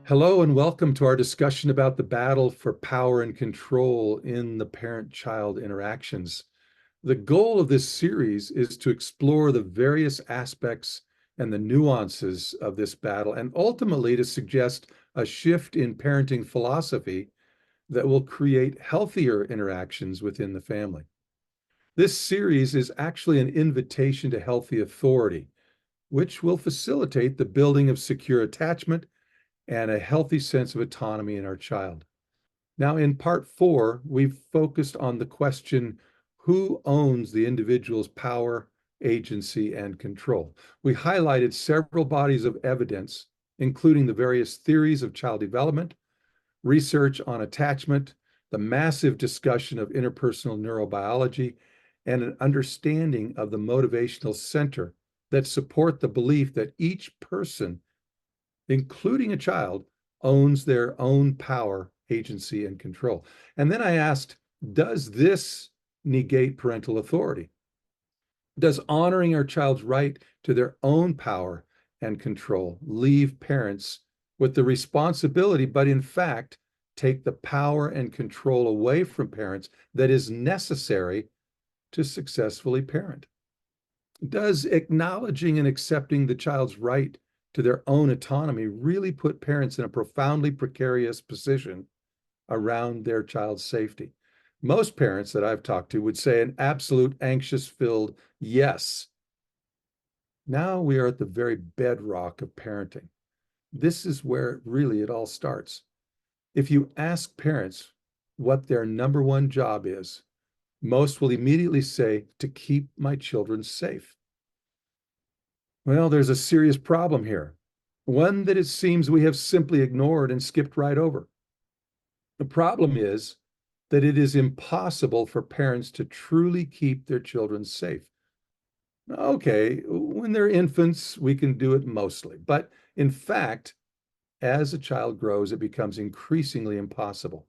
Hello and welcome to our discussion about the battle for power and control in the parent-child interactions. The goal of this series is to explore the various aspects and the nuances of this battle, and ultimately to suggest a shift in parenting philosophy that will create healthier interactions within the family. This series is actually an invitation to healthy authority, which will facilitate the building of secure attachment and a healthy sense of autonomy in our child. Now, in part 4, we've focused on the question, who owns the individual's power, agency, and control? We highlighted several bodies of evidence, including the various theories of child development, research on attachment, the massive discussion of interpersonal neurobiology, and an understanding of the motivational center that support the belief that each person, including a child, owns their own power, agency, and control. And then I asked, does this negate parental authority? Does honoring our child's right to their own power and control leave parents with the responsibility, but in fact, take the power and control away from parents that is necessary to successfully parent? Does acknowledging and accepting the child's right to their own autonomy really put parents in a profoundly precarious position around their child's safety? Most parents that I've talked to would say an absolute anxious-filled yes. Now we are at the very bedrock of parenting. This is where really it all starts. If you ask parents what their number one job is, most will immediately say, to keep my children safe. Well, there's a serious problem here, one that it seems we have simply ignored and skipped right over. The problem is that it is impossible for parents to truly keep their children safe. Okay, when they're infants, we can do it mostly, but in fact, as a child grows, it becomes increasingly impossible.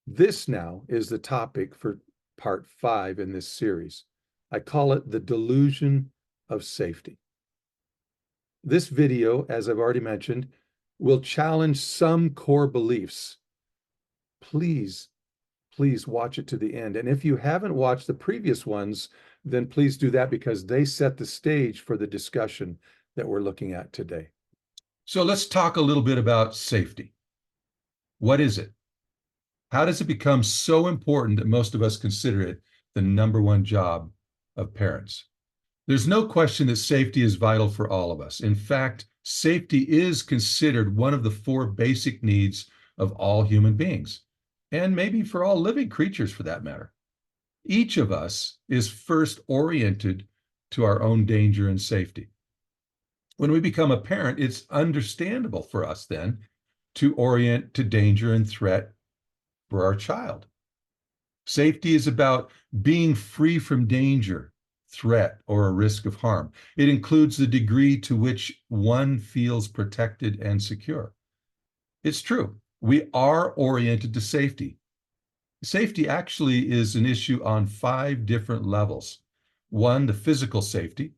This now is the topic for part 5 in this series. I call it the delusion of safety. This video, as I've already mentioned, will challenge some core beliefs. Please watch it to the end. And if you haven't watched the previous ones, then please do that, because they set the stage for the discussion that we're looking at today. So let's talk a little bit about safety. What is it? How does it become so important that most of us consider it the number one job of parents? There's no question that safety is vital for all of us. In fact, safety is considered one of the 4 basic needs of all human beings, and maybe for all living creatures for that matter. Each of us is first oriented to our own danger and safety. When we become a parent, it's understandable for us then to orient to danger and threat for our child. Safety is about being free from danger, threat, or a risk of harm. It includes the degree to which one feels protected and secure. It's true, we are oriented to safety. Safety actually is an issue on 5 different levels. 1, the physical safety.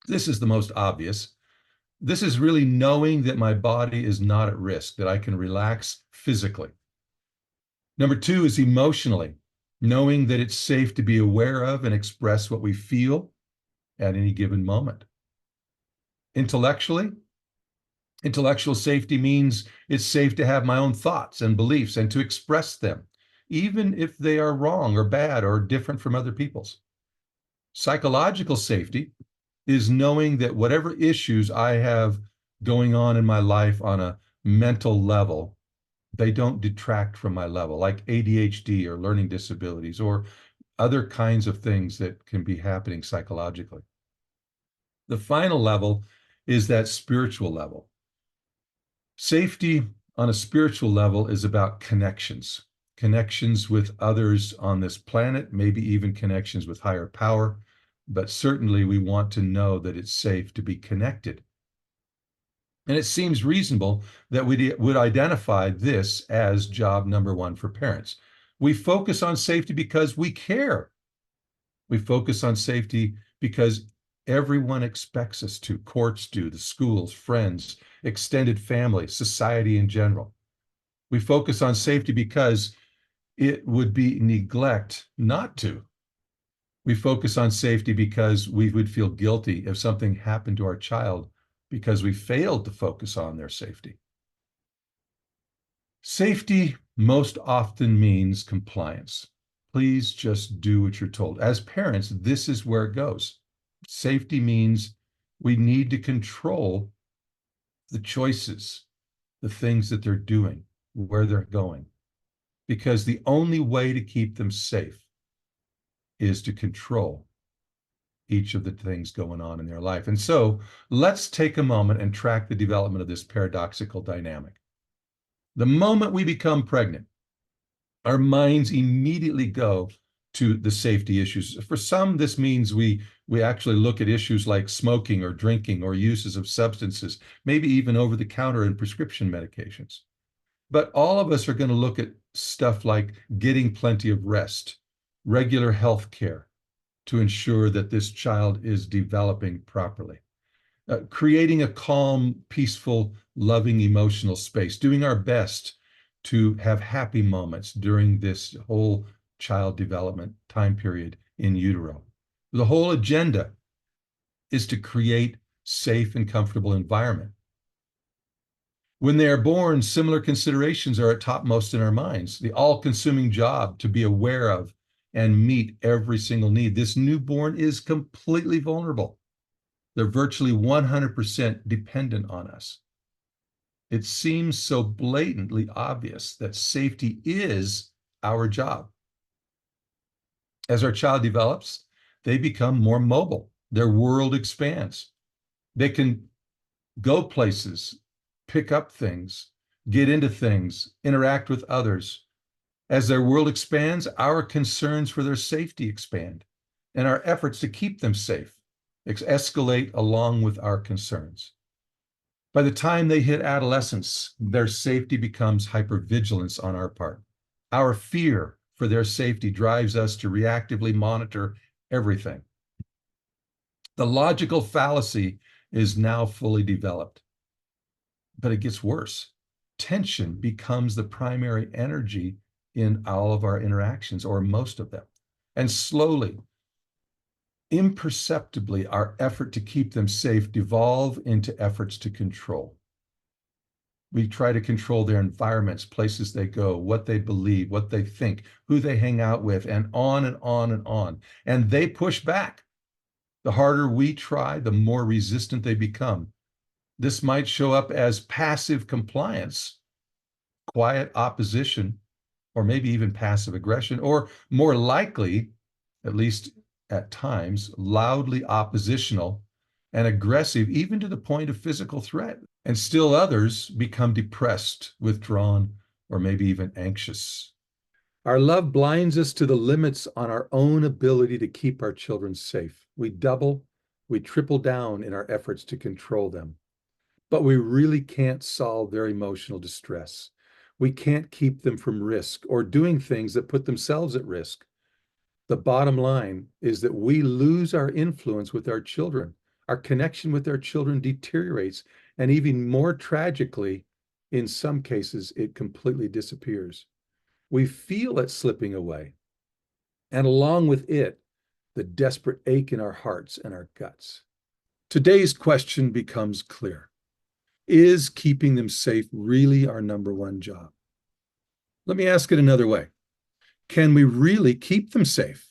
This is the most obvious. This is really knowing that my body is not at risk, that I can relax physically. Number 2 is emotionally, knowing that it's safe to be aware of and express what we feel at any given moment. Intellectually, intellectual safety means it's safe to have my own thoughts and beliefs and to express them, even if they are wrong or bad or different from other people's. Psychological safety is knowing that whatever issues I have going on in my life on a mental level, they don't detract from my level, like ADHD or learning disabilities or other kinds of things that can be happening psychologically. The final level is that spiritual level. Safety on a spiritual level is about connections, connections with others on this planet, maybe even connections with higher power, but certainly we want to know that it's safe to be connected. And it seems reasonable that we would identify this as job number 1 for parents. We focus on safety because we care. We focus on safety because Everyone expects us to. Courts do, the schools, friends, extended family, society in general. We focus on safety because it would be neglect not to. We focus on safety because we would feel guilty if something happened to our child because we failed to focus on their safety. Safety most often means compliance. Please just do what you're told. As parents, this is where it goes. Safety means we need to control the choices, the things that they're doing, where they're going, because the only way to keep them safe is to control each of the things going on in their life. And so let's take a moment and track the development of this paradoxical dynamic. The moment we become pregnant, our minds immediately go to the safety issues. For some, this means we actually look at issues like smoking or drinking or uses of substances, maybe even over-the-counter and prescription medications. But all of us are going to look at stuff like getting plenty of rest, regular health care to ensure that this child is developing properly, creating a calm, peaceful, loving, emotional space, doing our best to have happy moments during this whole child development time period in utero. The whole agenda is to create safe and comfortable environment. When they are born, similar considerations are at topmost in our minds. The all-consuming job to be aware of and meet every single need. This newborn is completely vulnerable. They're virtually 100% dependent on us. It seems so blatantly obvious that safety is our job. As our child develops, they become more mobile. Their world expands. They can go places, pick up things, get into things, interact with others. As their world expands, our concerns for their safety expand, and our efforts to keep them safe escalate along with our concerns. By the time they hit adolescence, their safety becomes hypervigilance on our part. Our fear for their safety drives us to reactively monitor everything. The logical fallacy is now fully developed, but it gets worse. Tension becomes the primary energy in all of our interactions, or most of them. And slowly, imperceptibly, our effort to keep them safe devolve into efforts to control. We try to control their environments, places they go, what they believe, what they think, who they hang out with, and on and on and on. And they push back. The harder we try, the more resistant they become. This might show up as passive compliance, quiet opposition, or maybe even passive aggression, or more likely, at least at times, loudly oppositional and aggressive, even to the point of physical threat. And still others become depressed, withdrawn, or maybe even anxious. Our love blinds us to the limits on our own ability to keep our children safe. We double, we triple down in our efforts to control them. But we really can't solve their emotional distress. We can't keep them from risk or doing things that put themselves at risk. The bottom line is that we lose our influence with our children. Our connection with our children deteriorates, and even more tragically, in some cases, it completely disappears. We feel it slipping away, and along with it, the desperate ache in our hearts and our guts. Today's question becomes clear. Is keeping them safe really our number one job? Let me ask it another way. Can we really keep them safe?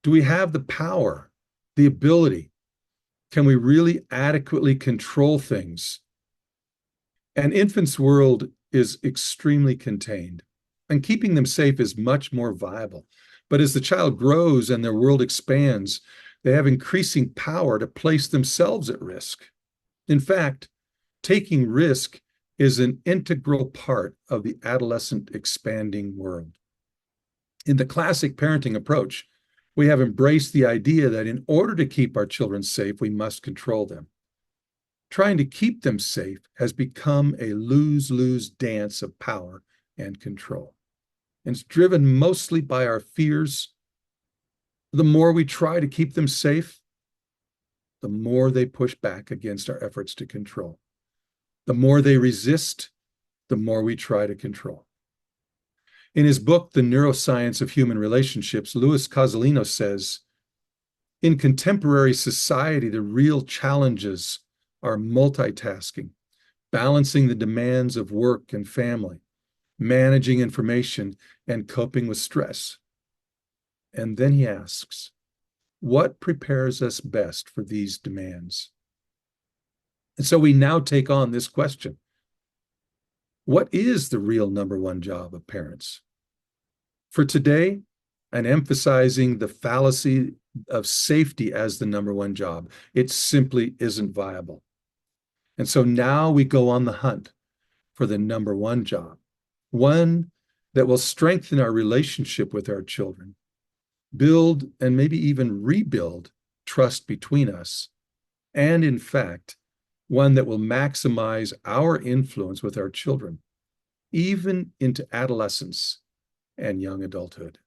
Do we have the power, the ability? Can we really adequately control things? An infant's world is extremely contained, and keeping them safe is much more viable. But as the child grows and their world expands, they have increasing power to place themselves at risk. In fact, taking risk is an integral part of the adolescent expanding world. In the classic parenting approach, we have embraced the idea that in order to keep our children safe, we must control them. Trying to keep them safe has become a lose-lose dance of power and control. And it's driven mostly by our fears. The more we try to keep them safe, the more they push back against our efforts to control. The more they resist, the more we try to control. In his book, The Neuroscience of Human Relationships, Louis Cozolino says, in contemporary society, the real challenges are multitasking, balancing the demands of work and family, managing information, and coping with stress. And then he asks, what prepares us best for these demands? And so we now take on this question. What is the real number one job of parents? For today, and emphasizing the fallacy of safety as the number one job, it simply isn't viable. And so now we go on the hunt for the number one job, one that will strengthen our relationship with our children, build and maybe even rebuild trust between us, and in fact, one that will maximize our influence with our children, even into adolescence and young adulthood.